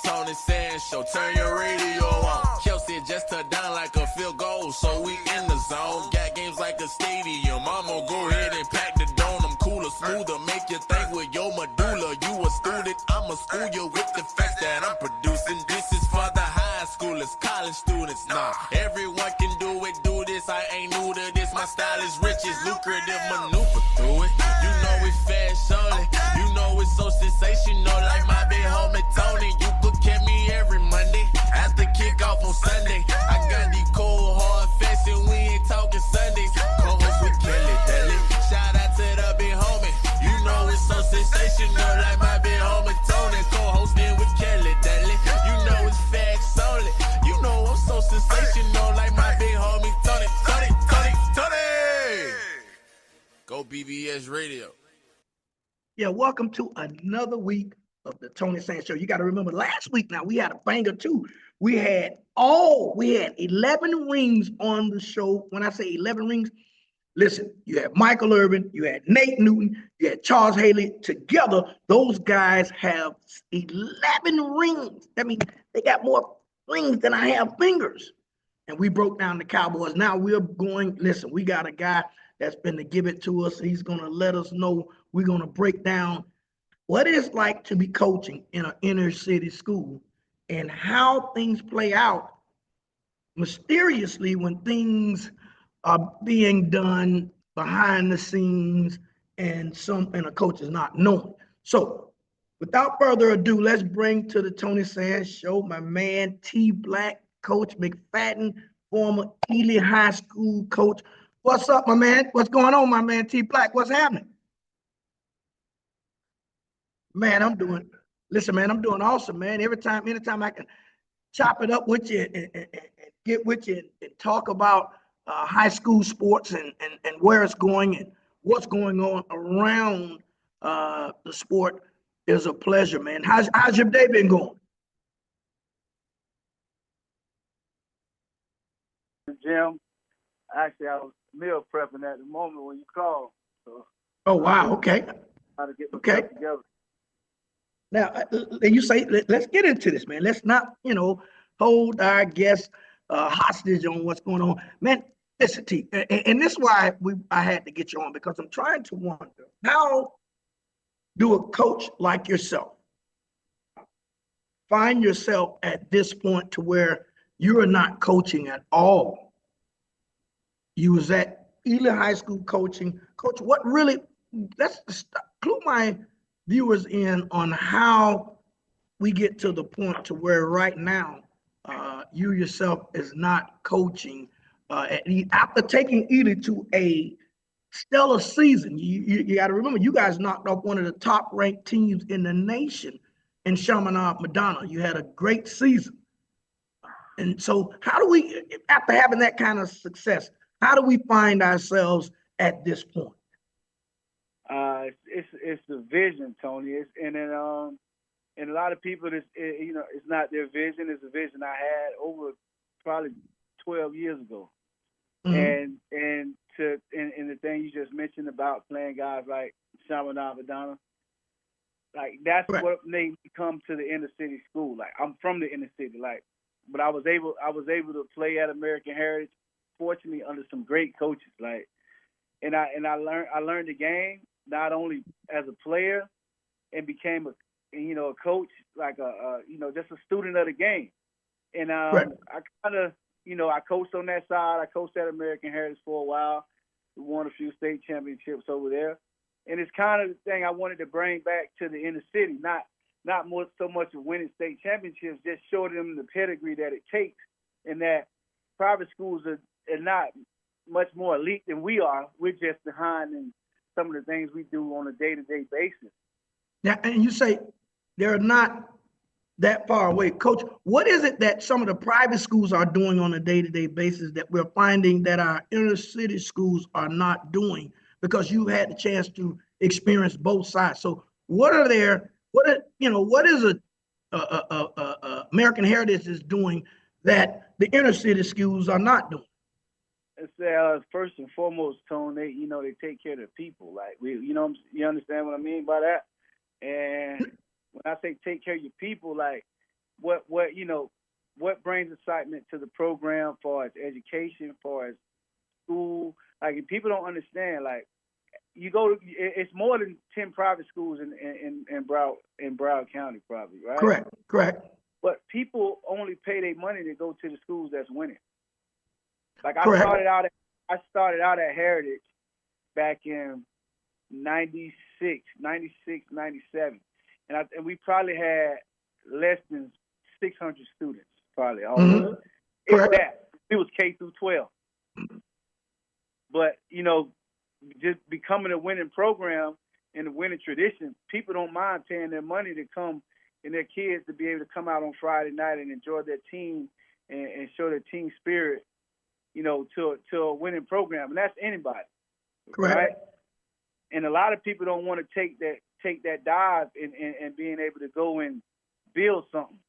Tony Sand Show. Turn your radio on. Kelsey just touched down like a field goal, so we in the zone. Got games like a stadium. I'ma go ahead and pack the dome. I'm cooler, smoother, make you think with your medulla. You a student, I'ma school you with the facts that I'm producing. This is for the high schoolers, college students. Nah, everyone can do it, do this. I ain't new to this. My style is rich, it's lucrative, maneuver through it. You know it's fast, surely. You know it's so sensational, like my big homie Tony. You could catch me every Monday after kickoff on Sunday. I got these cold hard facts and we ain't talking Sundays. Co-host with Kelly Daly. Shout out to the big homie. You know it's so sensational, like my big homie Tony. Co-hosting with Kelly Daly. You know it's facts only. You know I'm so sensational, like my big homie Tony. Go BBS Radio. Yeah, welcome to another week of the Tony Sand Show. You got to remember, last week now we had a banger too. We had 11 rings on the show. When I say 11 rings, listen, you had Michael Irvin, you had Nate Newton, you had Charles Haley. Together, those guys have 11 rings. That means they got more rings than I have fingers. And we broke down the Cowboys. Now we're going, listen, we got a guy that's been to give it to us. He's going to let us know. We're going to break down what it's like to be coaching in an inner city school and how things play out mysteriously when things are being done behind the scenes and a coach is not knowing. So without further ado, let's bring to the Tony Sand Show my man T Black, Coach McFadden, former Ely High School coach. What's up, my man? What's going on, my man T Black? What's happening? Man, I'm doing awesome, man. Anytime I can chop it up with you and get with you and talk about high school sports and where it's going and what's going on around the sport is a pleasure, man. How's your day been going? Jim, actually, I was meal prepping at the moment when you called. So. Oh wow! Okay. How to get myself together. Now, you say let's get into this, man. Let's not, hold our guests hostage on what's going on, man. Listen, T, and this is why I had to get you on, because I'm trying to wonder, how do a coach like yourself find yourself at this point to where you are not coaching at all? You was at Ely High School coaching. Coach, what really, let's clue my viewers in on how we get to the point to where right now you yourself is not coaching after taking Ely to a stellar season. You got to remember, you guys knocked off one of the top ranked teams in the nation in Chaminade, Madonna. You had a great season. And so how do we, after having that kind of success, how do we find ourselves at this point? It's the vision, Tony. And a lot of people, it's not their vision. It's a vision I had over probably 12 years ago. Mm-hmm. And the thing you just mentioned about playing guys like Chaminade, Madonna, like that's right. What made me come to the inner city school. Like, I'm from the inner city, but I was able to play at American Heritage, fortunately under some great coaches. And I learned the game not only as a player, and became a coach, just a student of the game. And right. I kind of, I coached on that side. I coached at American Heritage for a while. We won a few state championships over there. And it's kind of the thing I wanted to bring back to the inner city, not more so much of winning state championships, just show them the pedigree that it takes, and that private schools are not much more elite than we are. We're just behind in some of the things we do on a day-to-day basis. Now, and you say they're not that far away. Coach, what is it that some of the private schools are doing on a day-to-day basis that we're finding that our inner city schools are not doing? Because you had the chance to experience both sides. So what is American Heritage is doing that the inner city schools are not doing? It's first and foremost, Tone, they take care of the people. Like, you understand what I mean by that? And when I say take care of your people, like, what brings excitement to the program for as education, for as school. Like, if people don't understand, like, you go to, it's more than 10 private schools in Broward County, probably, right? Correct. But people only pay their money to go to the schools that's winning. Like, I Correct. started out at Heritage back in 96, 97. And we probably had less than 600 students, probably. Mm-hmm. If that. It was K through 12. But, just becoming a winning program and a winning tradition, people don't mind paying their money to come and their kids to be able to come out on Friday night and enjoy their team and show their team spirit, to a winning program. And that's anybody. Correct. Right? And a lot of people don't want to take that dive and being able to go and build something.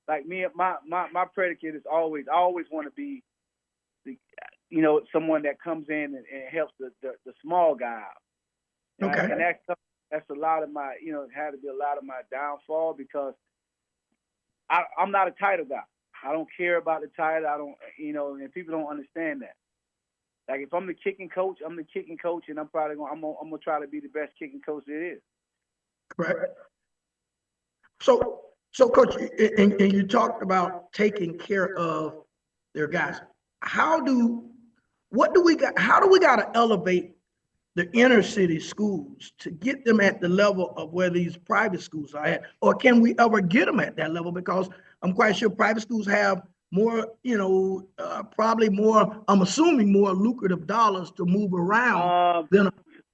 Like me, my predicate is I always want to be someone that comes in and helps the small guy out. Okay. And that's a lot of my, it had to be a lot of my downfall, because I'm not a title guy. I don't care about the title. I don't, and people don't understand that. Like, if I'm the kicking coach, I'm the kicking coach, and I'm probably I'm gonna try to be the best kicking coach there is. Correct. So Coach, and you talked about taking care of their guys. How do we got to elevate the inner city schools to get them at the level of where these private schools are at? Or can we ever get them at that level? Because I'm quite sure private schools have more, probably more, I'm assuming more lucrative dollars to move around than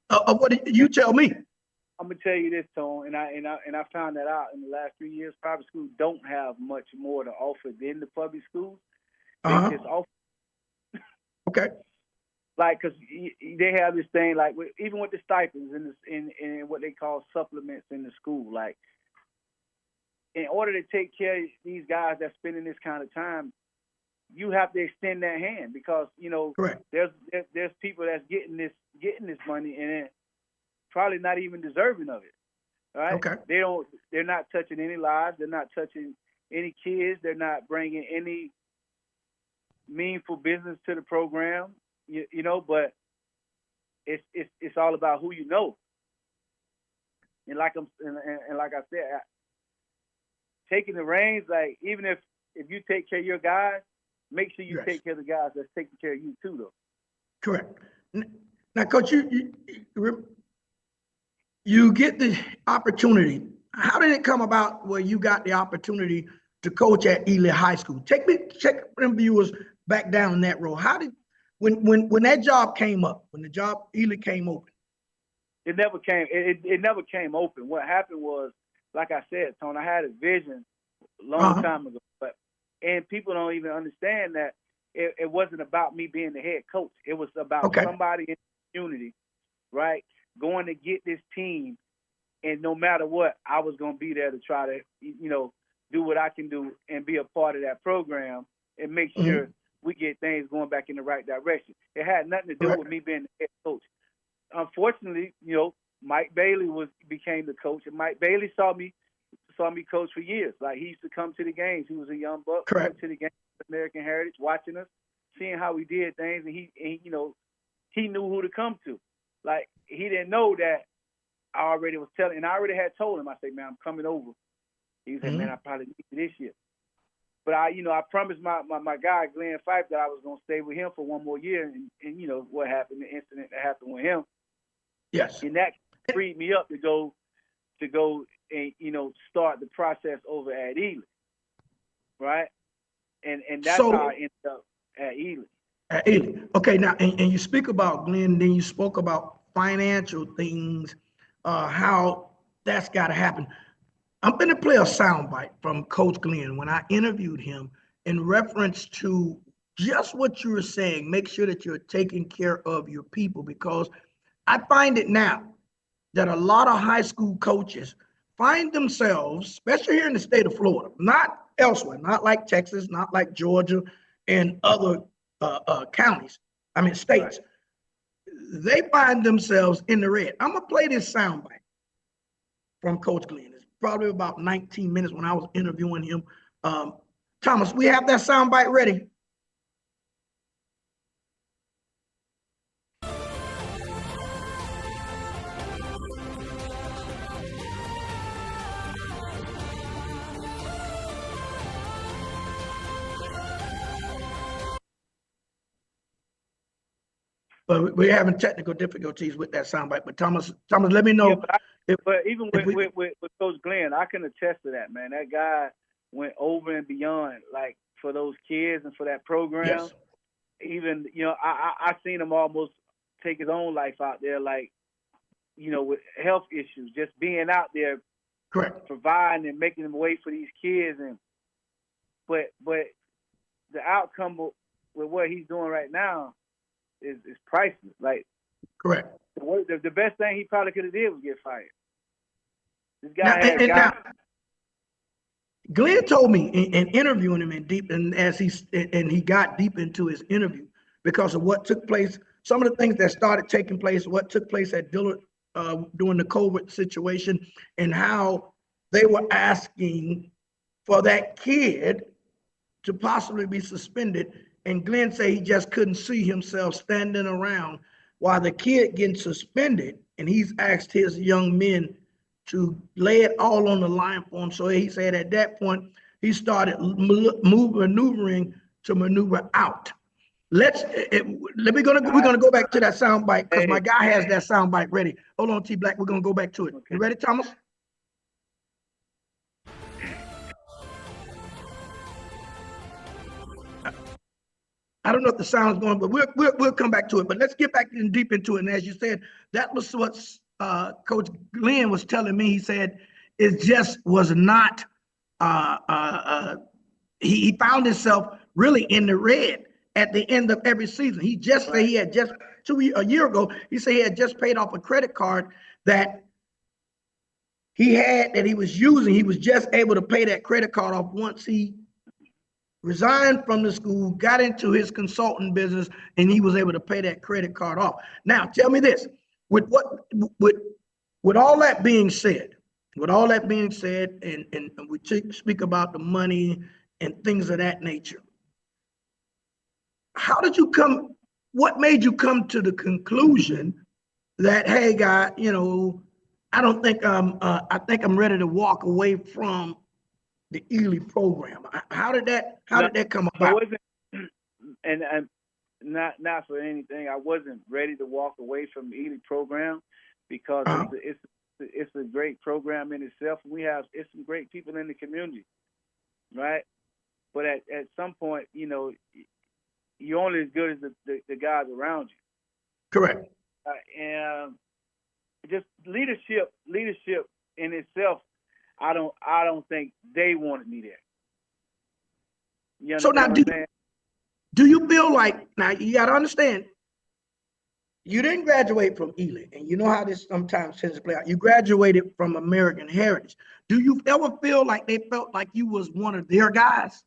what you tell me. I'm gonna tell you this, Tone, and I found that out in the last 3 years. Private schools don't have much more to offer than the public schools. They just offer. Okay. Like, because they have this thing, like, even with the stipends and what they call supplements in the school. Like, in order to take care of these guys that's spending this kind of time, you have to extend that hand, because Correct. there's people that's getting this money and probably not even deserving of it. Right? Okay. They're not touching any lives. They're not touching any kids. They're not bringing any meaningful business to the program. But it's all about who you know. And like I said, taking the reins, like, even if you take care of your guys, make sure you take care of the guys that's taking care of you too, though. Correct. Now, Coach, you get the opportunity. How did it come about where you got the opportunity to coach at Ely High School? Check them viewers back down in that row. How did when that job came up, when the job Ely came open? It never came. It never came open. What happened was, like I said, Tone, I had a vision a long time ago, and people don't even understand that it wasn't about me being the head coach. It was about somebody in the community, right, going to get this team, and no matter what, I was going to be there to try to, do what I can do and be a part of that program and make sure we get things going back in the right direction. It had nothing to do with me being the head coach. Unfortunately, Mike Bailey became the coach, and Mike Bailey saw me coach for years. Like, he used to come to the games. He was a young buck, coming to the games with American Heritage, watching us, seeing how we did things, and he knew who to come to. Like, he didn't know that I already was telling, and I already had told him. I said, man, I'm coming over. He said, man, I probably need you this year. But I promised my guy, Glenn Fife, that I was going to stay with him for one more year. And what happened, the incident that happened with him. Yes. And that freed me up to go and, start the process over at Ely. Right? And that's how I ended up at Ely. At Ely. Okay, now, and you speak about Glenn, then you spoke about financial things, how that's got to happen. I'm going to play a soundbite from Coach Glenn when I interviewed him in reference to just what you were saying. Make sure that you're taking care of your people, because I find it now that a lot of high school coaches find themselves, especially here in the state of Florida, not elsewhere, not like Texas, not like Georgia and other states. Right. They find themselves in the red. I'm going to play this soundbite from Coach Glenn. It's probably about 19 minutes when I was interviewing him Thomas, we have that soundbite ready. But we're having technical difficulties with that soundbite. But Thomas, let me know. Yeah, but even with Coach Glenn, I can attest to that, man. That guy went over and beyond, like, for those kids and for that program. Yes. Even, I seen him almost take his own life out there, like, with health issues, just being out there, correct, providing and making them wait for these kids. But the outcome with what he's doing right now is priceless. Like, correct. The best thing he probably could have did was get fired. This guy now, Glenn told me in interviewing him he got deep into his interview because of what took place, some of the things that started taking place, what took place at Dillard during the COVID situation, and how they were asking for that kid to possibly be suspended. And Glenn said he just couldn't see himself standing around while the kid getting suspended, and he's asked his young men to lay it all on the line for him. So he said at that point, he started maneuvering to maneuver out. We're gonna go back to that sound bite because my guy has that sound bite ready. Hold on, T Black, we're gonna go back to it. Okay. You ready, Thomas? I don't know if the sound's going, but we'll come back to it. But let's get back deep into it. And as you said, that was what Coach Glenn was telling me. He said it just was not. He found himself really in the red at the end of every season. He just said he had just a year ago. He said he had just paid off a credit card that he had that he was using. He was just able to pay that credit card off once he resigned from the school, got into his consulting business, and he was able to pay that credit card off. Now, tell me this: with all that being said, and we speak about the money and things of that nature, how did you come? What made you come to the conclusion that, hey, guy, I don't think I think I'm ready to walk away from the Ely program? How did that come about? I wasn't, and not for anything, I wasn't ready to walk away from the Ely program because it's a great program in itself. It's some great people in the community, right? But at some point, you're only as good as the guys around you. Correct. And just leadership in itself, I don't think they wanted me there. So now, do you feel like, now you got to understand, you didn't graduate from Ely, and you know how this sometimes tends to play out. You graduated from American Heritage. Do you ever feel like they felt like you was one of their guys?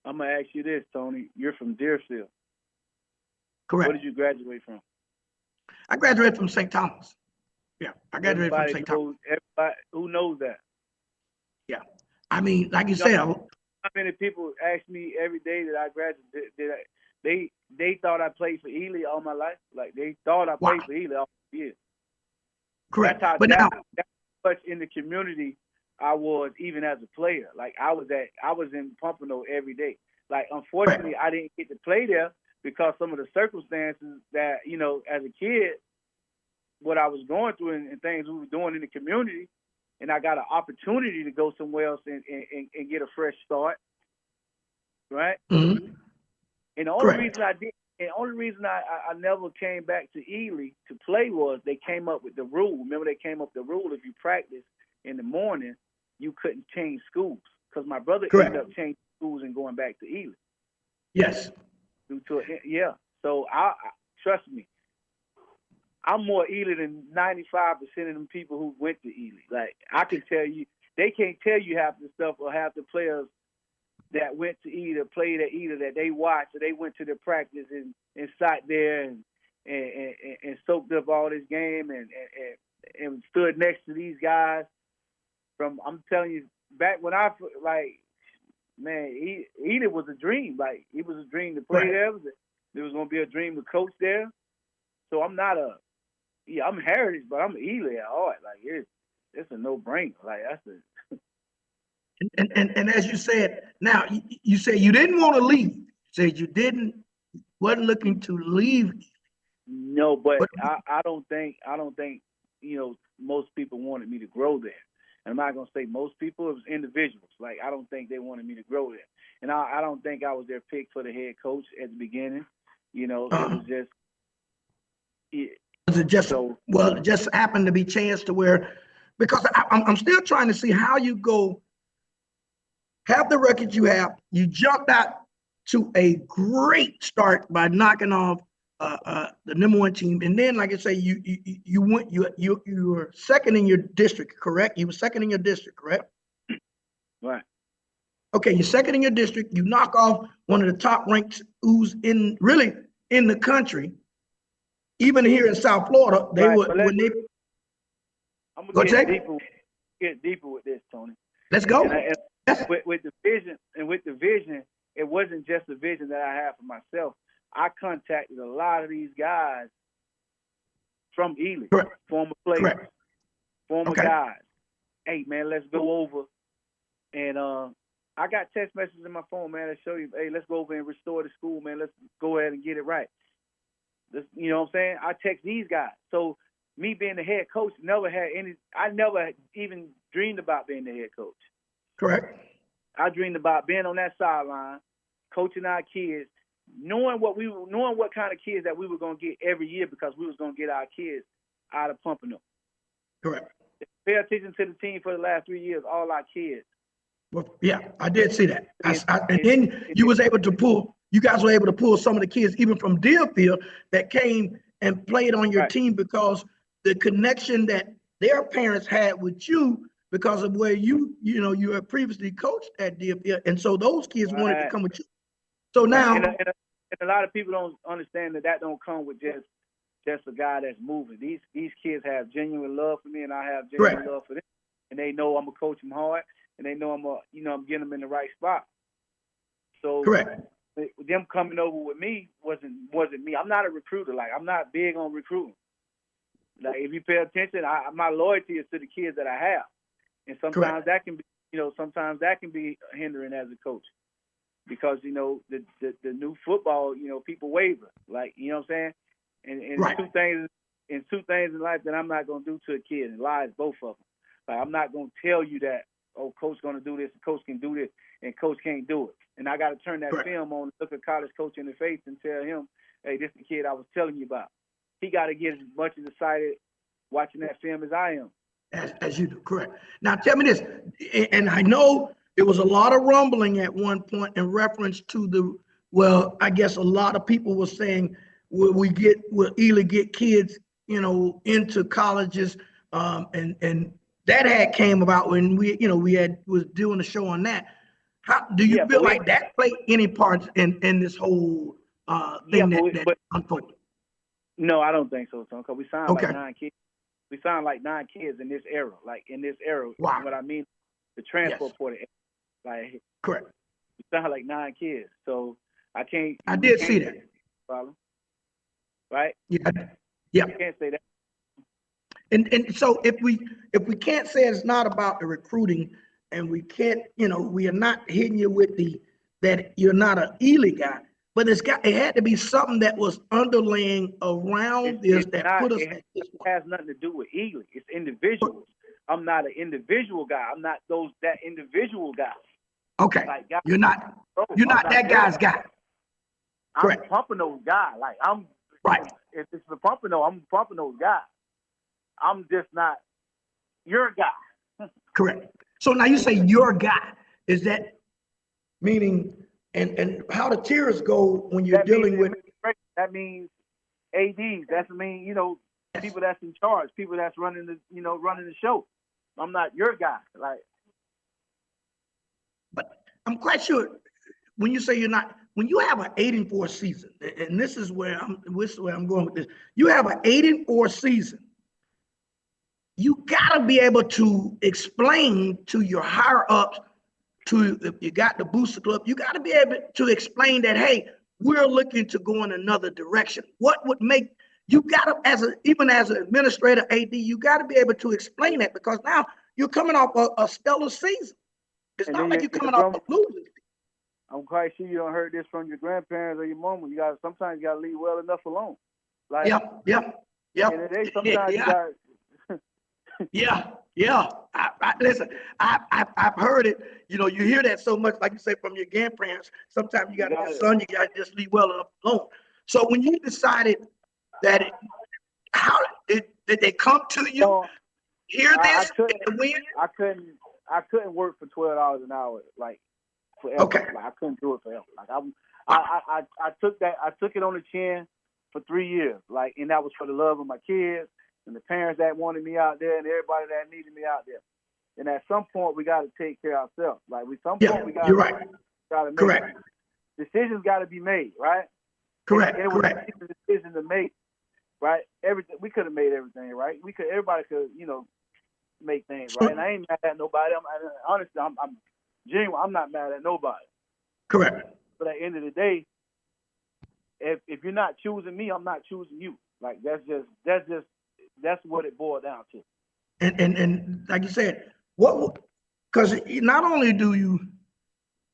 I'm going to ask you this, Tony. You're from Deerfield. Correct. Where did you graduate from? I graduated from St. Thomas. Yeah, I graduated from St. Thomas. Everybody who knows that. Yeah. I mean, like you said. How many people ask me every day that I graduated, they thought I played for Ely all my life. Like, they thought I played for Ely all my years. Correct. That's much in the community I was, even as a player. Like, I was in Pompano every day. Like, unfortunately, I didn't get to play there because some of the circumstances that, as a kid, what I was going through and things we were doing in the community, and I got an opportunity to go somewhere else and get a fresh start, right? Mm-hmm. And the only reason I did, and the only reason I never came back to Ely to play was they came up with the rule. Remember, they came up with the rule: if you practice in the morning, you couldn't change schools. Because my brother ended up changing schools and going back to Ely. Yes. So I trust me, I'm more Ely than 95% of them people who went to Ely. Like, I can tell you, they can't tell you half the stuff or half the players that went to Ely, played at Ely, that they watched, or they went to their practice and sat there and soaked up all this game and stood next to these guys. I'm telling you, back when I like, man, Ely was a dream. Like, it was a dream to play there. There was gonna be a dream to coach there. So I'm not I'm Heritage, but I'm Ely at heart. Like, it's a no-brainer. Like, that's And as you said, now you said you didn't want to leave. You said you wasn't looking to leave. No, but I don't think most people wanted me to grow there. And I'm not gonna say most people, it was individuals. Like, I don't think they wanted me to grow there. And I don't think I was their pick for the head coach at the beginning. It was just it just happened to be chance to where, because I'm still trying to see how you go have the record you have. You jumped out to a great start by knocking off the #1 team, and then, like I say, you were second in your district, correct? You were second in your district, correct? Right. Okay, you're second in your district. You knock off one of the top ranked who's in the country. Even here in South Florida, I'm gonna get deeper with this, Tony. Let's go. With the vision, it wasn't just a vision that I had for myself. I contacted a lot of these guys from Ely, former players, former guys. Hey, man, let's go over. And I got text messages in my phone, man, that show you, hey, let's go over and restore the school, man. Let's go ahead and get it right. You know what I'm saying? I text these guys. So me being the head coach, I never even dreamed about being the head coach. Correct. I dreamed about being on that sideline, coaching our kids, knowing what kind of kids that we were gonna get every year, because we was gonna get our kids out of Pompano. Correct. Pay attention to the team for the last 3 years, all our kids. Well, yeah, I did see that. And then you guys were able to pull some of the kids even from Deerfield that came and played on your team, because the connection that their parents had with you because of where you had previously coached at Deerfield, and so those kids wanted to come with you. So now, and a lot of people don't understand that don't come with just a guy that's moving. These kids have genuine love for me, and I have genuine love for them, and they know I'm gonna coach them hard, and they know I'm getting them in the right spot. So them coming over with me wasn't me. I'm not a recruiter. Like, I'm not big on recruiting. Like, if you pay attention, my loyalty is to the kids that I have, and sometimes that can be hindering as a coach, because the new football, people waver. Like, you know what I'm saying? And two things in life that I'm not gonna do to a kid, and lies both of them. Like, I'm not gonna tell you that, oh, coach gonna do this, coach can do this, and coach can't do it. And I got to turn that film on, look a college coach in the face, and tell him, hey, this is the kid I was telling you about. He got to get as much as excited watching that film as I am. As you do, correct. Now, tell me this, and I know there was a lot of rumbling at one point in reference to I guess a lot of people were saying, will Ely get kids, into colleges, and that had came about when we was doing a show on that. How do you feel like that played any parts in this whole thing that unfolded? No, I don't think so, Tom, because we signed like 9 kids. We signed like 9 kids in this era. Like, in this era, what I mean, the transport portal. Like, correct. We signed like 9 kids, so I can't. I did see that. Problem, right? Yeah. You can't say that. And so if we can't say it's not about the recruiting, and we can't, we are not hitting you with that you're not an Ely guy, but it had to be something that was underlaying around this that put us at this point. It has nothing to do with Ely. It's individuals. I'm not an individual guy. I'm not that individual guy. Okay. Like, you're not that guy's guy. Correct. I'm Pompano's guy. Like, I'm right. If it's the Pompano, I'm Pompano's guy. I'm just not your guy. Correct. So now you say your guy. Is that meaning, and how the tiers go when you're dealing with? That means ADs. That means, people that's in charge, people that's running the show. I'm not your guy. Like, but I'm quite sure when you say you're not, when you have an 8-4 season, and this is where I'm going with this. You have an 8-4 season. you gotta be able to explain to your higher ups, to if you got the booster club, you gotta be able to explain that, hey, we're looking to go in another direction. What would make you gotta, even as an administrator, AD, you gotta be able to explain that, because now you're coming off a stellar season. It's not like you're coming off a losing. I'm quite sure you don't heard this from your grandparents or your mom. Sometimes you gotta leave well enough alone. Like, yep. And then sometimes you got. Yeah. Listen, I've heard it. You hear that so much, like you say, from your grandparents. Sometimes you got to, son, you got to just leave well enough alone. So when you decided that, how did they come to you? Hear this? I couldn't work for $12 an hour, like, forever. Okay. Like, I couldn't do it forever. Like, I took it on the chin for 3 years, like, and that was for the love of my kids and the parents that wanted me out there and everybody that needed me out there. And at some point, we got to take care of ourselves. Like, we got to make decisions. Got to be made, right? Correct. And it was a decision to make, right? Everything we could have made everything, right? Everybody could, make things right. And I ain't mad at nobody. Honestly, I'm genuine. I'm not mad at nobody. Correct. But at the end of the day, if you're not choosing me, I'm not choosing you. Like, that's what it boiled down to. And like you said, because not only do you,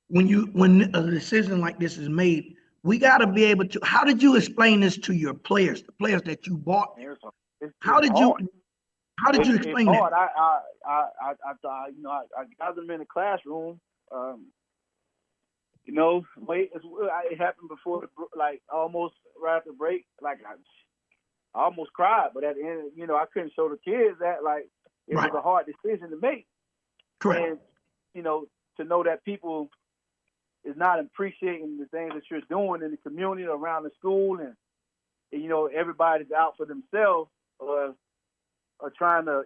when a decision like this is made, we got to be able to. How did you explain this to your players, the players that you bought? How did you explain that? I gathered them in the classroom. It happened before, like, almost right after break. Like, I almost cried, but at the end, I couldn't show the kids that, like, it was a hard decision to make. Correct. And, to know that people is not appreciating the things that you're doing in the community around the school, and everybody's out for themselves or trying to,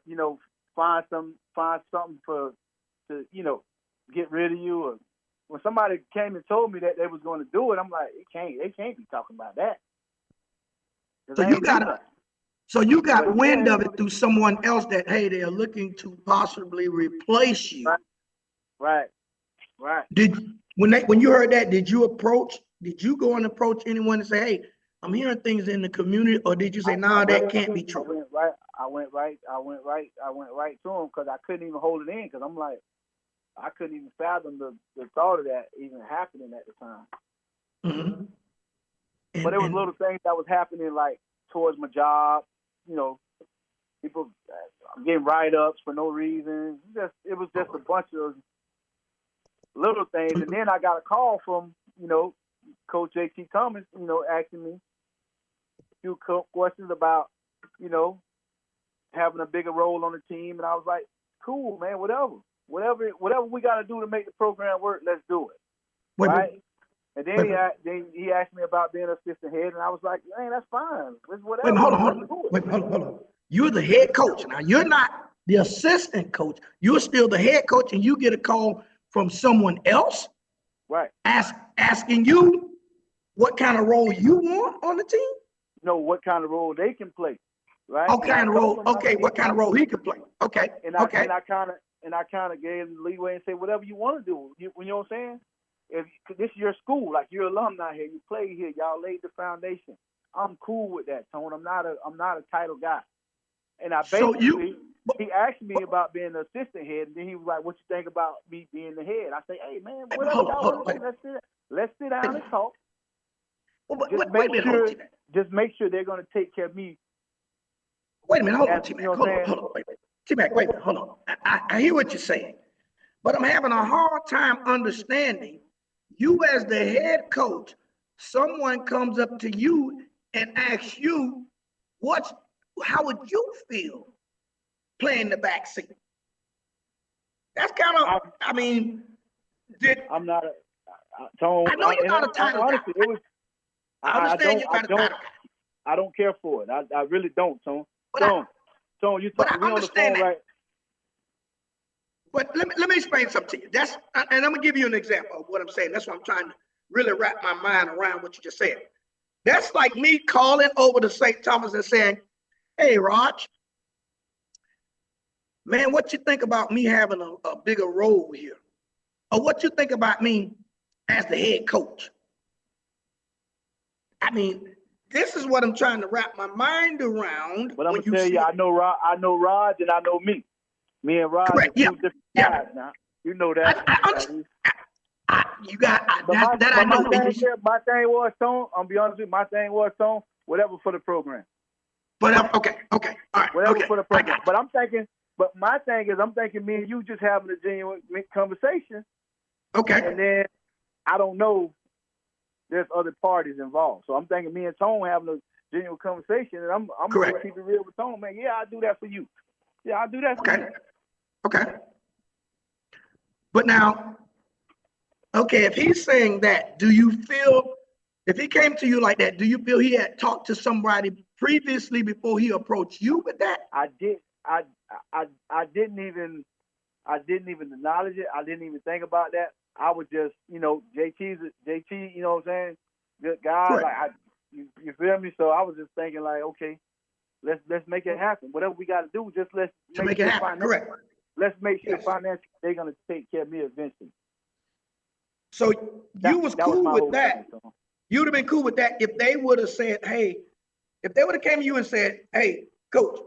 find something to get rid of you. Or when somebody came and told me that they was going to do it, I'm like, they can't be talking about that. So you got wind of it through someone else that, hey, they are looking to possibly replace you. Right. When you heard that, did you go and approach anyone and say, hey, I'm hearing things in the community, or did you say, no, that can't be true? I went right to him, because I couldn't even hold it in, because I'm like, I couldn't even fathom the thought of that even happening at the time. Mm-hmm. But it was little things that was happening, like, towards my job, people getting write-ups for no reason. It was just a bunch of little things. And then I got a call from, Coach J.T. Thomas, asking me a few questions about, having a bigger role on the team. And I was like, cool, man, whatever we got to do to make the program work, let's do it. Right? And then he asked me about being assistant head, and I was like, man, that's fine. It's whatever. Hold on. You're the head coach. Now, you're not the assistant coach. You're still the head coach, and you get a call from someone else, right? Asking you what kind of role you want on the team? No, what kind of role they can play, right? What kind of role? Okay, what kind of role he can play? Okay. And I kind of gave him leeway and said, whatever you want to do. You know what I'm saying? If this is your school, like, you're alumni here, you play here, y'all laid the foundation. I'm cool with that, Tone. I'm not a title guy. And I basically, he asked me about being the assistant head, and then he was like, what you think about me being the head? I say, hey, man, whatever y'all want to do, let's sit down and talk. Just make sure they're going to take care of me. Wait a minute, hold on, T-Mac. Hold on, wait. T-Mac, wait a minute, hold on. I hear what you're saying, but I'm having a hard time understanding. You as the head coach, someone comes up to you and asks you, how would you feel playing the back seat? That's kind of, I'm not a Tone. I know you're not a title guy. I understand you're not a title guy. I don't care for it. I really don't, Tone. Tone, you talking on the phone, right? But let me explain something to you. And I'm gonna give you an example of what I'm saying. That's why I'm trying to really wrap my mind around what you just said. That's like me calling over to St. Thomas and saying, hey, Raj, man, what you think about me having a bigger role here? Or what you think about me as the head coach? I mean, this is what I'm trying to wrap my mind around. But I'm gonna tell you, I know Raj and I know me. Me and Raj correct. are two different guys now. You know that. My thing was, Tone, I'm gonna be honest with you, my thing was, Tone, whatever for the program. But okay, all right. Whatever for the program. But my thing is, I'm thinking me and you just having a genuine conversation. Okay. And then I don't know, there's other parties involved. So I'm thinking me and Tone having a genuine conversation, and I'm gonna keep it real with Tone, man. Yeah, I'll do that for you. Yeah, I'll do that for you. Okay. But now, okay, if he's saying that, do you feel, if he came to you like that, do you feel he had talked to somebody previously before he approached you with that? I didn't even acknowledge it. I didn't even think about that. I was just, JT, you know what I'm saying? Good guy. Like you feel me? So I was just thinking like, okay, let's make it happen. Whatever we got to do, just let's make it happen. Correct. Let's make sure financially they're gonna take care of me eventually. So you was cool with that. You would have been cool with that if they would have said, hey, if they would have came to you and said, hey, coach,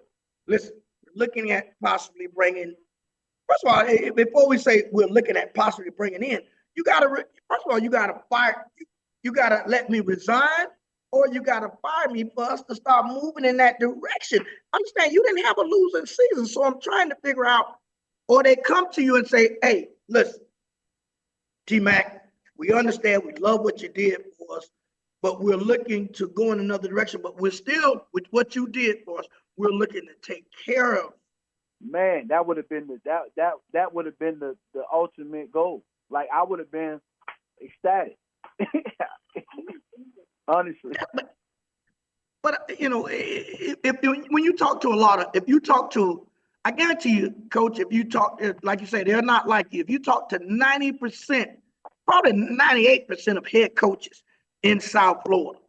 listen, looking at possibly bringing, first of all, before we say we're looking at possibly bringing in, you got to, first of all, you got to fire, you got to let me resign, or you got to fire me for us to start moving in that direction. Understand, you didn't have a losing season, so I'm trying to figure out, or they come to you and say, hey, listen, T-Mac, we understand, we love what you did for us, but we're looking to go in another direction, but we're still, with what you did for us, we're looking to take care of. Man, that would have been that would have been the ultimate goal. Like, I would have been ecstatic. Honestly. But when you talk to I guarantee you, Coach, if you talk, like you say, they're not like you. If you talk to 90%, probably 98% of head coaches in South Florida,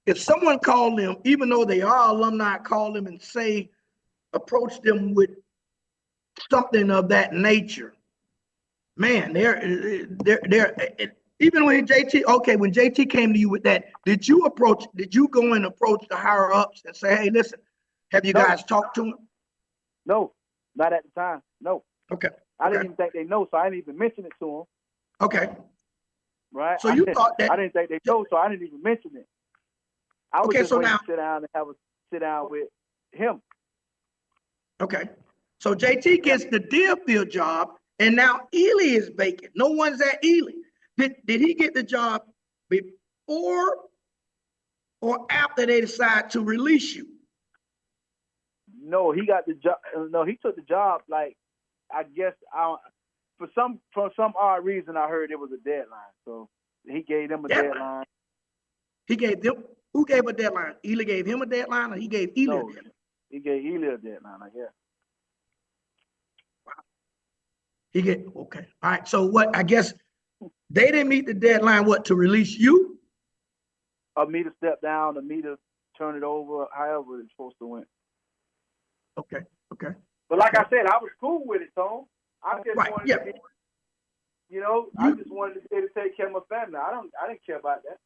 if someone called them, even though they are alumni, call them and say, approach them with something of that nature, man, they're even when JT came to you with that, did you go and approach the higher ups and say, hey, listen, have you guys talked to them? No, not at the time. No. Okay. I didn't even think they know, so I didn't even mention it to them. Okay. Right. So you thought that I didn't think they know, so I didn't even mention it. I was just waiting to sit down and have a sit down with him. Okay. So JT gets the Deerfield job, and now Ely is vacant. No one's at Ely. Did he get the job before or after they decide to release you? No, he got the job. No, he took the job. Like, I guess for some odd reason, I heard it was a deadline. So he gave them a deadline. He gave them. Who gave a deadline? Ely gave him a deadline, or he gave Ely a deadline? He gave Ely a deadline, I guess. Wow. Okay. All right. So what? I guess they didn't meet the deadline. What, to release you? Or me to step down, or me to turn it over, however it's supposed to went. Okay. But like I said, I was cool with it, Tom. I just wanted to be, I just wanted to be able to take care of my family. I didn't care about that.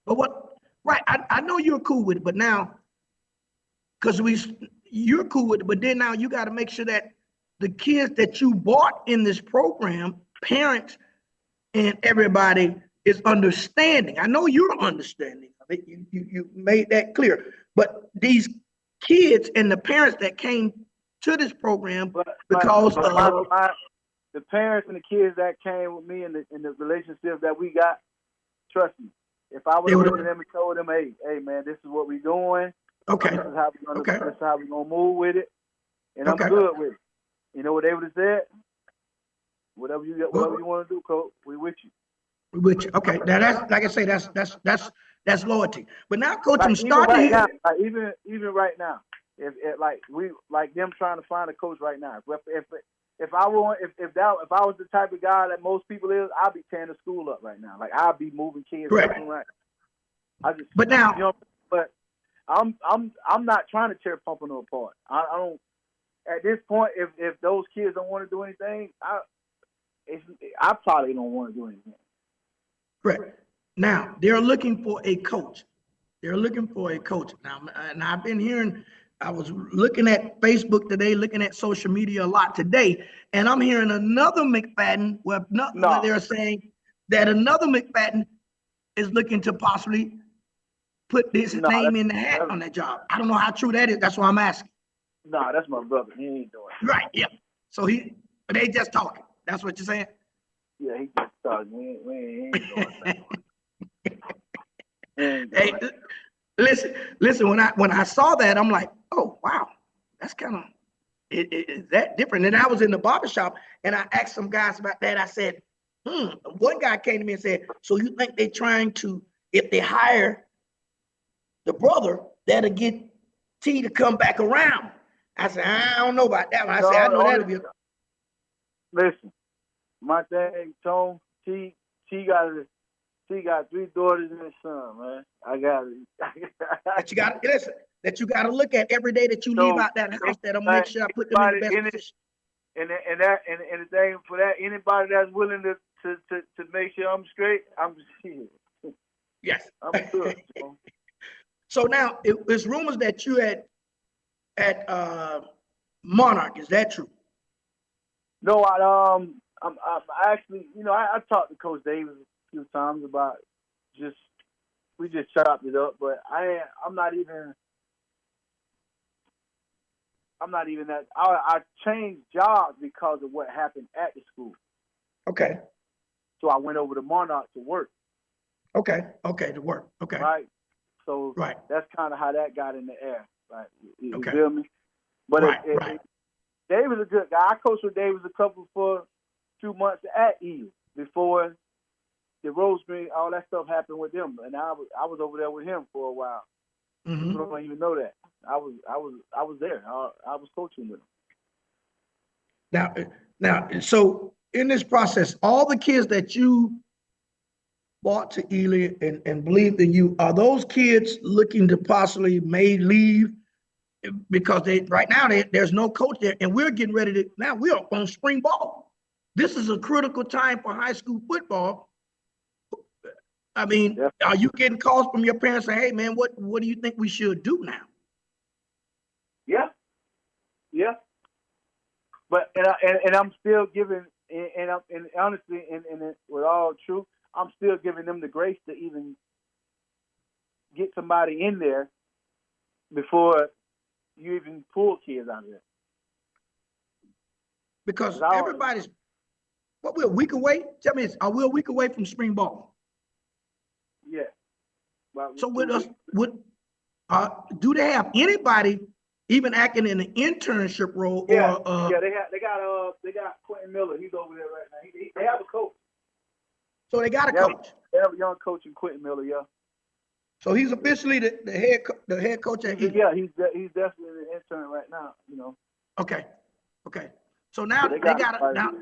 But what? Right. I know you're cool with it, but now, because you're cool with it, but then now you got to make sure that the kids that you bought in this program, parents and everybody, is understanding. I know you're understanding of it. You made that clear. But these kids and the parents that came to this program because of the parents and the kids that came with me and the relationship that we got, trust me, if I would have went to them and told them, hey man, this is what we're doing. Okay. This is how we're gonna move with it, and I'm good with it. You know what they would have said? Whatever you want to do, Coach, we with you. We with you. Okay. Now that's, like I say, that's loyalty. But now, Coach, I'm starting right here. Now, even right now, if them trying to find a coach right now. If I was the type of guy that most people is, I'd be tearing the school up right now. Like, I'd be moving kids left and right. But now, but I'm not trying to tear Pompano apart. I don't. at this point, if those kids don't want to do anything, I probably don't want to do anything. Correct. Now they're looking for a coach. They're looking for a coach. Now, and I've been hearing, I was looking at Facebook today, looking at social media a lot today, and I'm hearing another McFadden where they're saying that another McFadden is looking to possibly put his name in the hat on that job. I don't know how true that is. That's why I'm asking. Nah, that's my brother. He ain't doing it. Right, yeah. So they just talking. That's what you're saying? Yeah, he just talking. We ain't doing that. Hey, listen. When I saw that, I'm like, oh wow, that's kind of is that different? And I was in the barbershop and I asked some guys about that. I said, One guy came to me and said, so you think they're trying to, if they hire the brother, that'll get T to come back around? I said, I don't know about that one. I said, I know that'll be. Listen, my thing, Tone, T got 3 daughters and a son, man. I got it. That you got to listen. That you got to look at every day that you leave out that house. That'll make sure I put them in the best position. And the thing for that, anybody that's willing to make sure I'm straight, I'm here. Yes, I'm good. So now it's rumors that you at Monarch. Is that true? No, I'm actually, I talked to Coach Davis a few times about we just chopped it up, but I'm not even that. I changed jobs because of what happened at the school. Okay. So I went over to Monarch to work. Okay, to work. Okay. Right. So right. That's kind of how that got in the air. Right. You okay. feel me? But right. Dave was a good guy. I coached with Dave for 2 months at E before the Restream, all that stuff happened with them, and I was over there with him for a while. Mm-hmm. People don't even know that. I was there. I was coaching with him. Now, so in this process, all the kids that you brought to Ely and believed in you, are those kids looking to possibly may leave because right now there's no coach there, and we're getting ready to, now we're on spring ball. This is a critical time for high school football. I mean, yeah. Are you getting calls from your parents saying, hey man, what do you think we should do now? Yeah. But and I'm still giving, and honestly, and with all truth, I'm still giving them the grace to even get somebody in there before you even pull kids out of there. Because everybody's, what, we're a week away? Tell me this, are we a week away from spring ball? Yeah. So do they have anybody even acting in an internship role? Yeah, they got Quentin Miller. He's over there right now. They have a coach. So they got a coach. They have a young coach in Quentin Miller. Yeah. So he's officially the head coach at Ely. Yeah, he's definitely an intern right now. Okay. So now now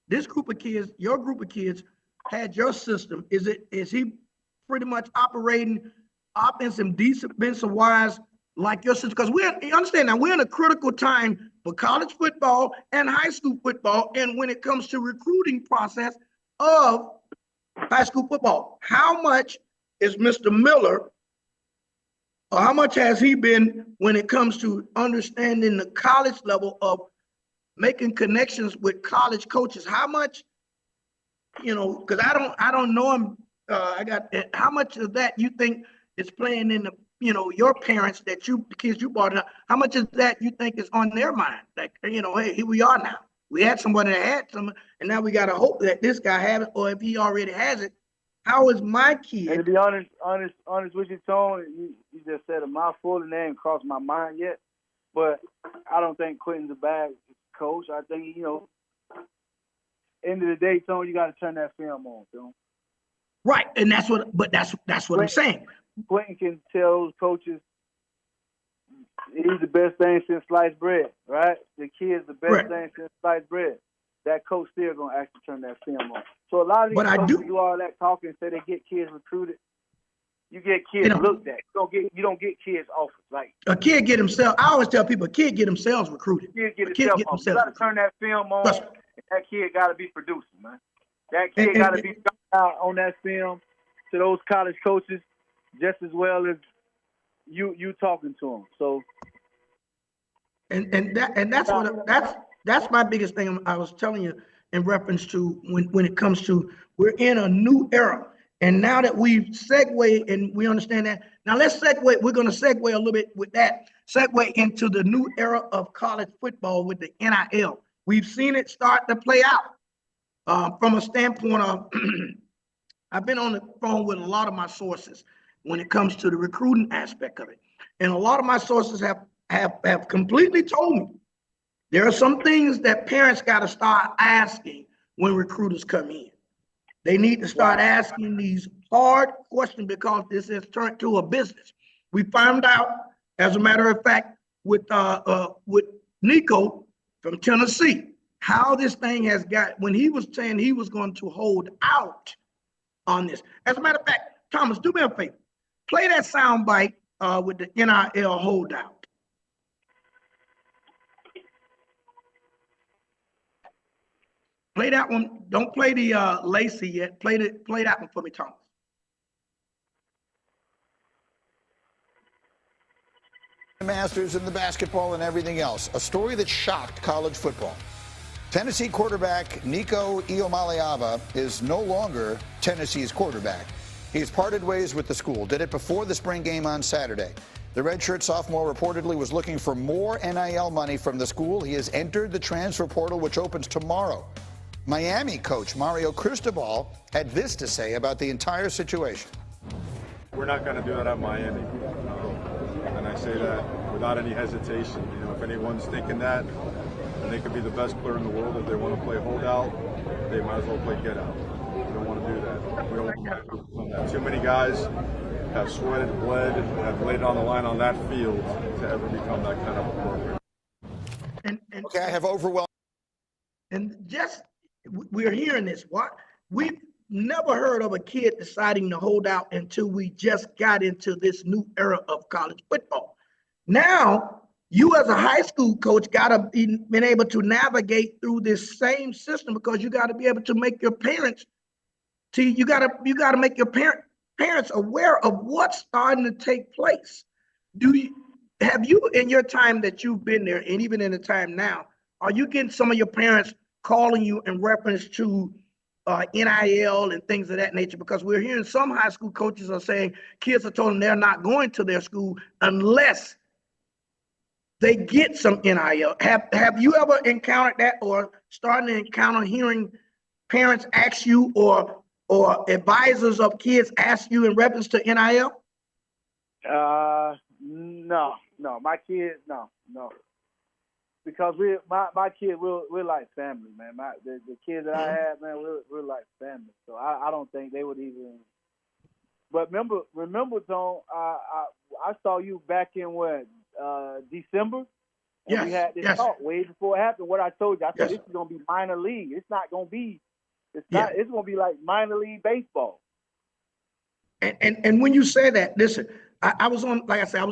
this group of kids, your group of kids, had your system. Is he pretty much operating offensive, defensive wise like your system? Because you understand now we're in a critical time for college football and high school football, and when it comes to recruiting process of high school football, how much is Mr. Miller, or how much has he been when it comes to understanding the college level of making connections with college coaches? How much, because I don't know him. How much of that you think is playing in the, your parents the kids you brought up, how much of that you think is on their mind? Like, hey, here we are now. We had somebody that had some, and now we got to hope that this guy has it, or if he already has it, how is my kid? And to be honest with you, Tone, you just said a mouthful and they ain't crossed my mind yet. But I don't think Quentin's a bad coach. I think, end of the day, Tone, you got to turn that film on, Tone. Right, and that's what I'm saying. Quentin can tell coaches he's the best thing since sliced bread, right? The kid's the best thing since sliced bread. That coach still gonna actually turn that film on. So a lot of these coaches do all that talking, say they get kids recruited. you get kids looked at. You don't get kids offers. Like a kid get himself. I always tell people, a kid get themselves recruited. A kid get himself offers. You got to turn that film on. And that kid got to be producing, man. That kid got to be out on that film to those college coaches just as well as you talking to them. So. That's my biggest thing. I was telling you in reference to when it comes to we're in a new era, and now that we've segued and we understand that, now let's segue. We're going to segue a little bit with that. Segue into the new era of college football with the NIL. We've seen it start to play out from a standpoint of. I've been on the phone with a lot of my sources when it comes to the recruiting aspect of it, and a lot of my sources have completely told me there are some things that parents got to start asking when recruiters come in. They need to start asking these hard questions because this has turned to a business. We found out, as a matter of fact, with Nico from Tennessee, how this thing has got, when he was saying he was going to hold out on this. As a matter of fact, Thomas, do me a favor. Play that sound bite with the NIL holdout. Play that one. Don't play the Lacey yet. Play that one for me, Thomas. The Masters and the basketball and everything else. A story that shocked college football. Tennessee quarterback Nico Iamaleava is no longer Tennessee's quarterback. He's parted ways with the school. Did it before the spring game on Saturday. The redshirt sophomore reportedly was looking for more NIL money from the school. He has entered the transfer portal, which opens tomorrow. Miami coach Mario Cristobal had this to say about the entire situation. We're not going to do that at Miami. And I say that without any hesitation. You know, if anyone's thinking that, and they could be the best player in the world, if they want to play holdout, they might as well play get out. We don't want to do that. We don't want to that. Too many guys have sweated, bled, have laid on the line on that field to ever become that kind of a program. Okay, I have overwhelmed. And just, we're hearing this. We've never heard of a kid deciding to hold out until we just got into this new era of college football. Now, you as a high school coach got to be been able to navigate through this same system because you got to be able to make your parents, you got to make your parents aware of what's starting to take place. Have you, in your time that you've been there, and even in the time now, are you getting some of your parents calling you in reference to NIL and things of that nature? Because we're hearing some high school coaches are saying kids are told them they're not going to their school unless they get some NIL. Have you ever encountered that, or starting to encounter hearing parents ask you or advisors of kids ask you in reference to NIL? No, my kids, no. Because my kids, we're like family, man. The kids that I had, man, we're like family. So I don't think they would even. But remember, Tom, I saw you back in December, and we had this talk way before it happened. What I told you, I said this is gonna be minor league. It's not gonna be. It's gonna be like minor league baseball. And when you say that, listen, I was on, like I said,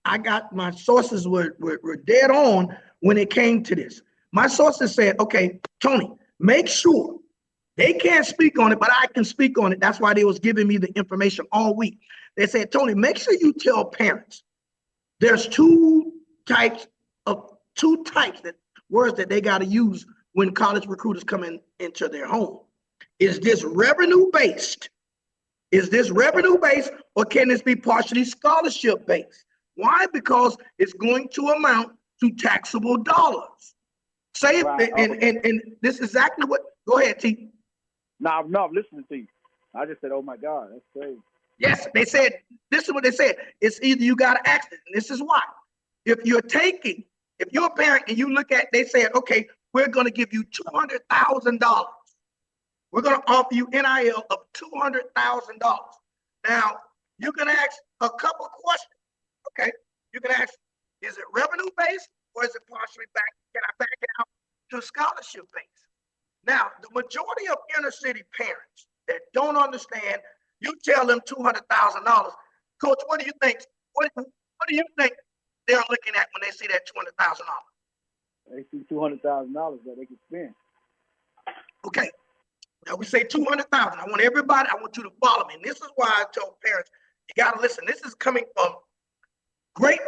I got my sources were dead on when it came to this. My sources said, okay, Tony, make sure they can't speak on it, but I can speak on it. That's why they was giving me the information all week. They said, Tony, make sure you tell parents there's two types that words that they got to use when college recruiters come into their home. Is this revenue based? Or can this be partially scholarship based? Why? Because it's going to amount to taxable dollars. Say right. And this is exactly what. Go ahead, T. No, I'm listening to you. I just said, "Oh my God, that's crazy." Yes, they said. This is what they said. It's either you got to ask it, and this is why. If you're a parent and you look at, they said, "Okay, we're going to give you $200,000. We're going to offer you NIL of $200,000." Now you can ask a couple of questions. Okay, you can ask, is it revenue based or is it partially can I back it out to scholarship based? Now, the majority of inner city parents that don't understand You tell them $200,000. Coach, what do you think? What do you think they're looking at when they see that $200,000? They see $200,000 that they can spend. Okay. Now we say 200,000. I want everybody, I want you to follow me. And this is why I tell parents, you got to listen. This is coming from a great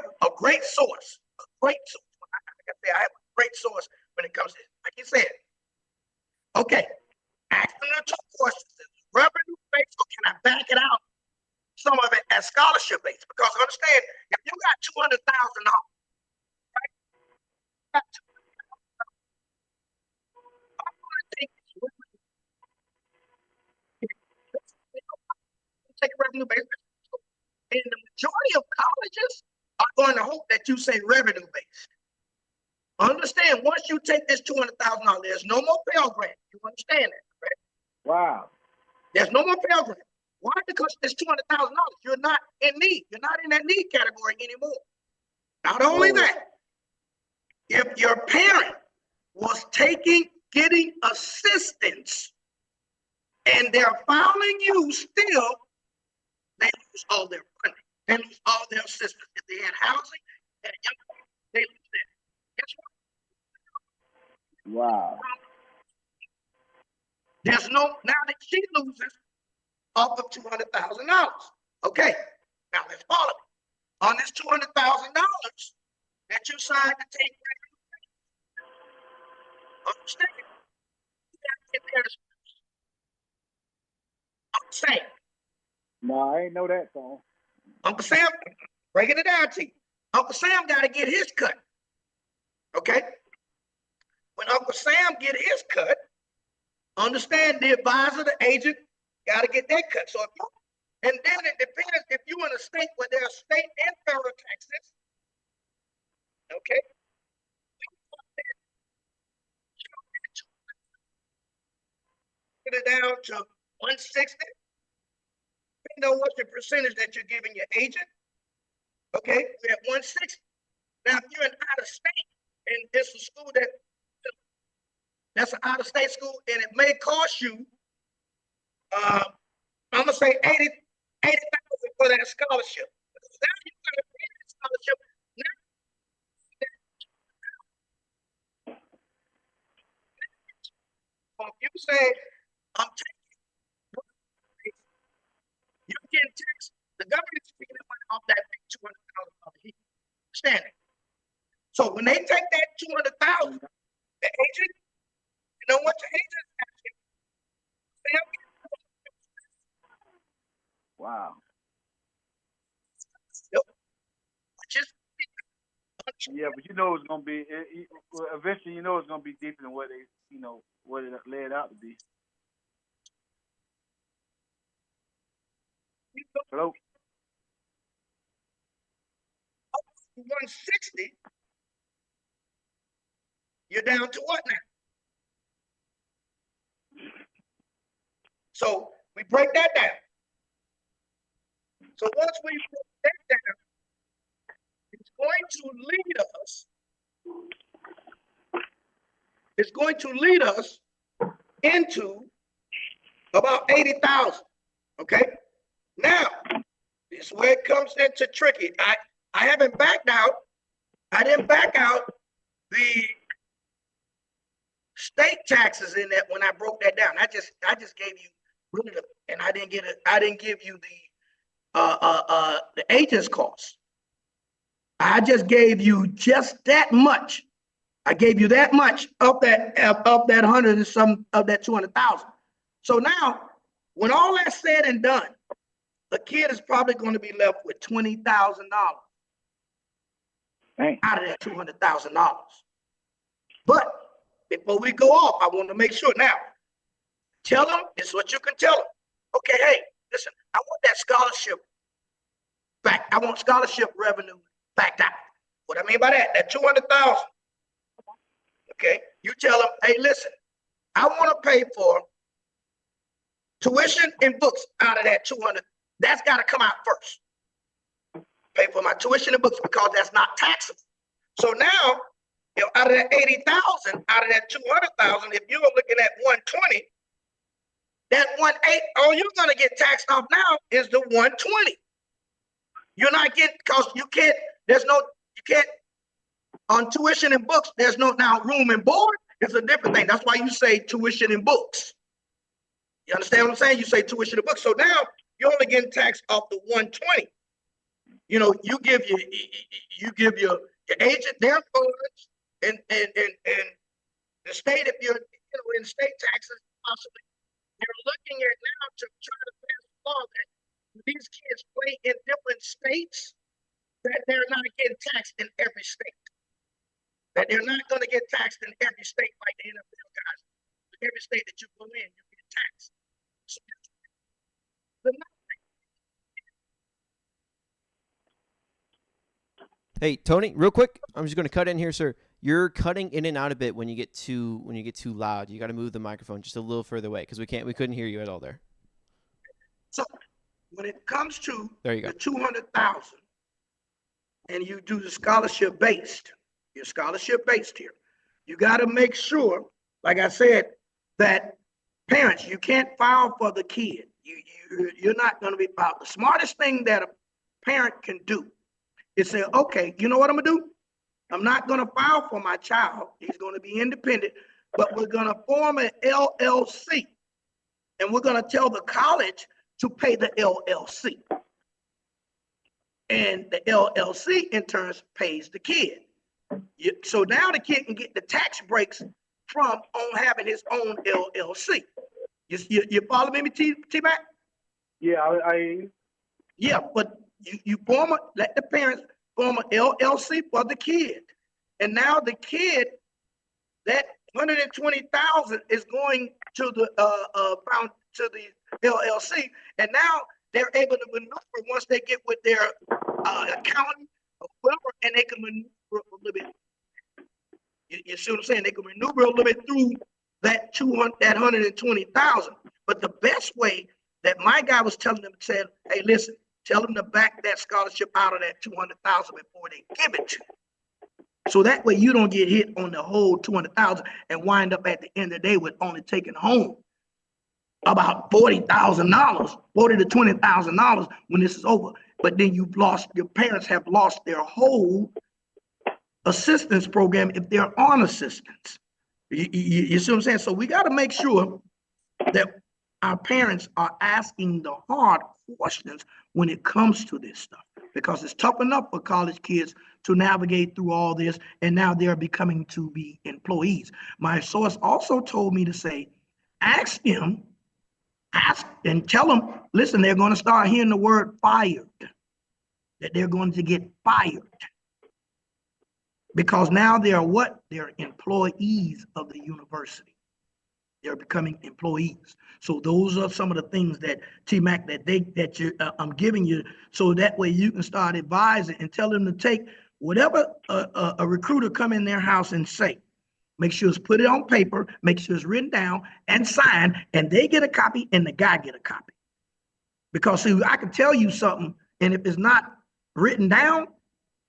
source. A great source. Like I say, I have a great source when it comes to, like you said. Okay. Ask them the two questions. Is it revenue based or can I back it out? Some of it as scholarship based. Because understand, if you got $200,000, right? I'm going to take this with me. Take revenue based. And the majority of colleges are going to hope that you say revenue based. Understand, once you take this $200,000, there's no more Pell Grant. You understand that, right? Wow. There's no more Pell Grant. Why? Because it's $200,000. You're not in need. You're not in that need category anymore. Not only that, if your parent was getting assistance and they're filing you still, they lose all their money. They lose all their assistance. If they had housing, they lose that. Guess what? Wow. There's no, now that she loses off of $200,000. Okay, now let's follow it. On this $200,000 that you signed to take, understand, you gotta get there to Uncle Sam. No, I ain't know that song. Uncle Sam, breaking it down to you. Uncle Sam got to get his cut. Okay? When Uncle Sam get his cut, understand the advisor, the agent, got to get their cut. So if you, and then it depends if you're in a state where there are state and federal taxes. Okay? Get it down to 160. You know what's the percentage that you're giving your agent? Okay, we're at 160. Now, if you're in out of state and it's a school that's an out of state school, and it may cost you, I'm gonna say 80,000 for that scholarship. Now you gotta pay that scholarship. Now, if you say, I'm taking, you're getting taxed. The government's taking the money off that big $200,000. Understand it? So when they take that $200,000, the agent, you know what the agent is asking? Wow. Yeah, but you know it's gonna be eventually. You know it's gonna be deeper than what they, what it led out to be. Hello. 160. You're down to what now? So we break that down. So once we break that down, it's going to lead us into about 80,000. Okay. Now, this is where it comes into tricky. I haven't backed out. I didn't back out the state taxes in that when I broke that down. I just gave you really and I didn't give you the agent's costs. I just gave you just that much. I gave you that much of that 100 and some of that 200,000. So now, when all that's said and done, the kid is probably going to be left with $20,000 out of that $200,000. But before we go off, I want to make sure now. Tell them, this is what you can tell them. Okay, hey, listen, I want that scholarship back. I want scholarship revenue backed out. What I mean by that 200,000. Okay, you tell them, hey, listen, I want to pay for tuition and books out of that 200. That's got to come out first. Pay for my tuition and books because that's not taxable. So now, out of that 80,000, out of that 200,000, if you're looking at 120, That 180, all you're gonna get taxed off now is the 120. You're not getting, because you can't, you can't, on tuition and books, there's no now room and board. It's a different thing. That's why you say tuition and books. You understand what I'm saying? You say tuition and books. So now you're only getting taxed off the 120. You know, you give your agent their funds and the state, if you're in state taxes, possibly you're looking at now to try to pass a law that these kids play in different states, that they're not getting taxed in every state. That they're not going to get taxed in every state like the NFL guys. Every state that you go in, you get taxed. So, Hey, Tony, real quick, I'm just going to cut in here, sir. You're cutting in and out a bit when you get too loud. You got to move the microphone just a little further away because we couldn't hear you at all there. So when it comes to there you go. The 200,000 and you do the scholarship based, you're scholarship based here. You got to make sure, like I said, that parents, you can't file for the kid. You're not going to be filed. The smartest thing that a parent can do is say, okay, you know what I'm gonna do? I'm not gonna file for my child. He's gonna be independent, but we're gonna form an LLC, and we're gonna tell the college to pay the LLC. And the LLC in turn pays the kid. So now the kid can get the tax breaks from having his own LLC. You follow me, T-Mac? Yeah, Yeah, but you let the parents form an LLC for the kid. And now the kid, that 120,000 is going to the LLC. And now they're able to maneuver once they get with their accountant or whoever, and they can maneuver a little bit. You see what I'm saying? They can maneuver a little bit through that 120,000. But the best way that my guy was telling them, said, hey, listen, tell them to back that scholarship out of that 200,000 before they give it to you. So that way you don't get hit on the whole 200,000 and wind up at the end of the day with only taking home about $40,000, $40,000 to $20,000 when this is over. But then your parents have lost their whole assistance program if they're on assistance. You see what I'm saying? So we got to make sure that our parents are asking the hard questions when it comes to this stuff, because it's tough enough for college kids to navigate through all this, and now they're becoming to be employees. My source also told me to say, ask and tell them, listen, they're going to start hearing the word fired, that they're going to get fired. Because now they're what? They're employees of the university. They're becoming employees. So those are some of the things that T-Mac I'm giving you, so that way you can start advising and tell them to take whatever a recruiter come in their house and say. Make sure it's put it on paper, make sure it's written down and signed, and they get a copy and the guy get a copy. Because see, I can tell you something, and if it's not written down,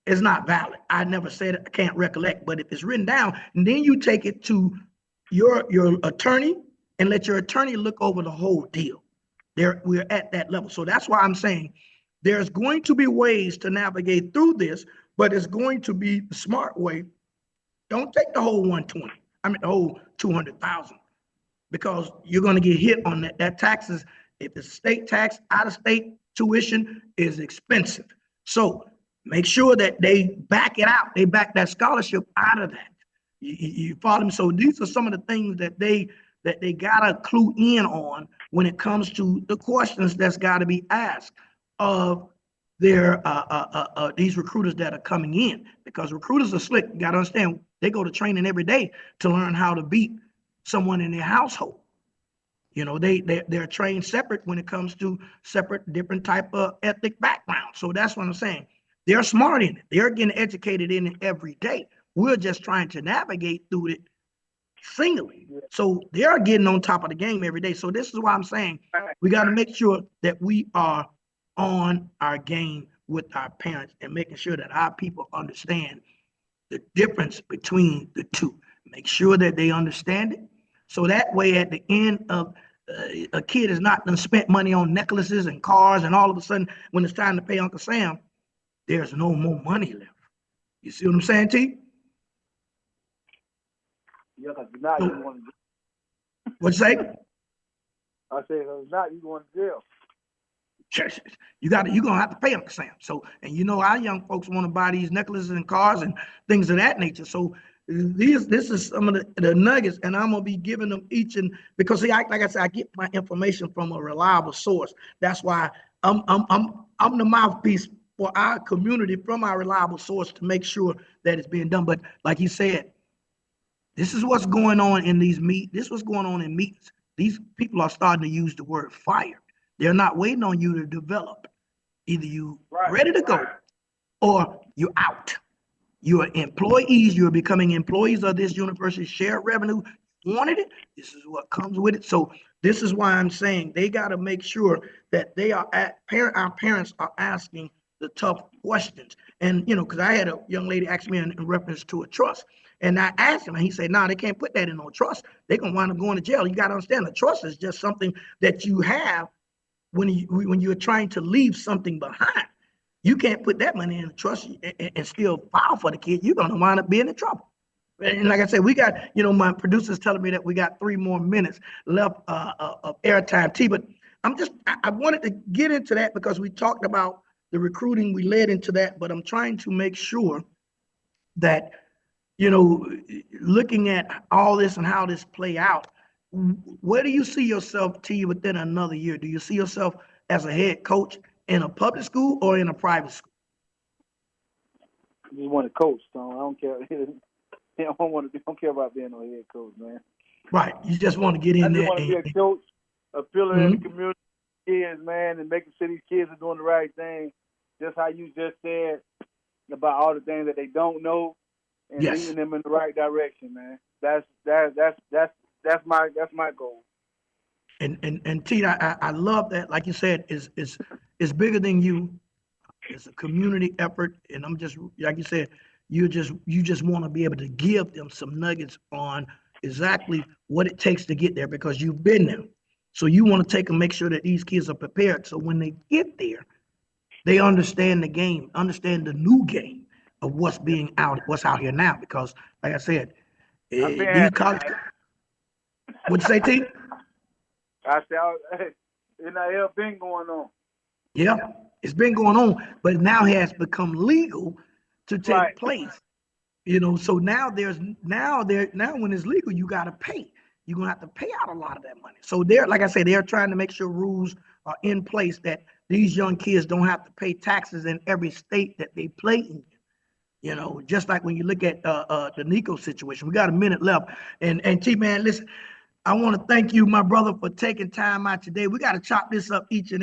it's not valid. I never said it, I can't recollect, but if it's written down, and then you take it to your attorney and let your attorney look over the whole deal. We're at that level. So that's why I'm saying there's going to be ways to navigate through this, but it's going to be the smart way. Don't take the whole 120. I mean, the whole 200,000, because you're going to get hit on that. That taxes, if it's state tax, out of state tuition is expensive. So make sure that they back it out. They back that scholarship out of that. You follow me? So these are some of the things that they gotta clue in on when it comes to the questions that's got to be asked of their these recruiters that are coming in, because recruiters are slick. You gotta understand, they go to training every day to learn how to beat someone in their household. You know, they're trained separate when it comes to different type of ethnic background. So that's what I'm saying. They're smart in it. They're getting educated in it every day. We're just trying to navigate through it singly. So they're getting on top of the game every day. So this is why I'm saying we got to make sure that we are on our game with our parents and making sure that our people understand the difference between the two. Make sure that they understand it. So that way at the end of a kid is not done spent money on necklaces and cars, and all of a sudden, when it's time to pay Uncle Sam, there's no more money left. You see what I'm saying, T? Yeah, because if not, So, you want to. What'd you say? I said, if not, you going to jail. You're gonna have to pay Uncle Sam. So, and you know, our young folks want to buy these necklaces and cars and things of that nature. So this is some of the nuggets, and I'm gonna be giving them each, and because see, like I said, I get my information from a reliable source. That's why I'm the mouthpiece for our community from our reliable source to make sure that it's being done. But like you said, this is what's going on in these This is what's going on in meetings. These people are starting to use the word fire. They're not waiting on you to develop. Either you ready to go or you're out. You are employees. You are becoming employees of this university. Shared revenue. You wanted it. This is what comes with it. So this is why I'm saying they got to make sure that they are our parents are asking the tough questions. And, you know, because I had a young lady ask me in reference to a trust. And I asked him, and he said, no, they can't put that in no trust. They're going to wind up going to jail. You got to understand, the trust is just something that you have when you're trying to leave something behind. You can't put that money in a trust and still file for the kid. You're going to wind up being in trouble. And like I said, we got, you know, my producer's telling me that we got 3 more minutes left of airtime, T. But I wanted to get into that because we talked about the recruiting. We led into that, but I'm trying to make sure that, you know, looking at all this and how this play out, where do you see yourself, T, within another year? Do you see yourself as a head coach in a public school or in a private school? I just want to coach, so I don't care. I don't care about being a head coach, man. Right. You just want to get in there. I just want to be a coach, a pillar in the community, kids, man, and making sure these kids are doing the right thing. Just how you just said about all the things that they don't know, and leading them in the right direction, man. That's my goal. And T, I love that. Like you said, it's bigger than you. It's a community effort, and I'm just like you said, you just want to be able to give them some nuggets on exactly what it takes to get there because you've been there. So you want to take and make sure that these kids are prepared. So when they get there, they understand the game, understand the new game of what's out here now. Because like I said, these college. What'd you say, T? I said, NIL been going on. Yeah, it's been going on, but now it has become legal to take place. You know, so now when it's legal, you got to pay. You're gonna have to pay out a lot of that money. So like I say, they're trying to make sure rules are in place that these young kids don't have to pay taxes in every state that they play in. You know, just like when you look at the Nico situation. We got a minute left, and T man, listen. I want to thank you, my brother, for taking time out today. We got to chop this up each and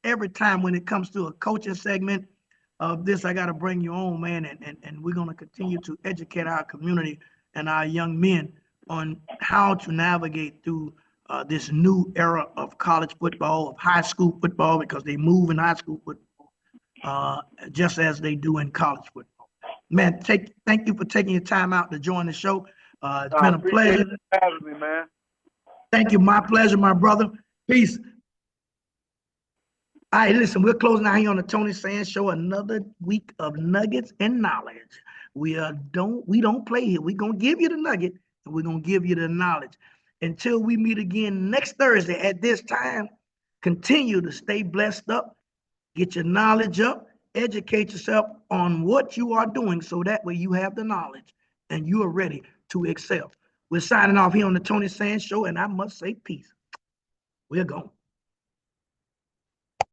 every time when it comes to a coaching segment of this. I got to bring you on, man, and we're going to continue to educate our community and our young men on how to navigate through this new era of college football, of high school football, because they move in high school football just as they do in college football. Man, thank you for taking your time out to join the show. It's been a pleasure. Having me, man. Thank you. My pleasure, my brother. Peace. All right, listen, we're closing out here on the Tony Sands Show. Another week of nuggets and knowledge. We don't play here. We're gonna give you the nugget and we're gonna give you the knowledge. Until we meet again next Thursday at this time, continue to stay blessed up, get your knowledge up, educate yourself on what you are doing so that way you have the knowledge and you are ready to excel. We're signing off here on the Tony Sands Show, and I must say peace. We're gone.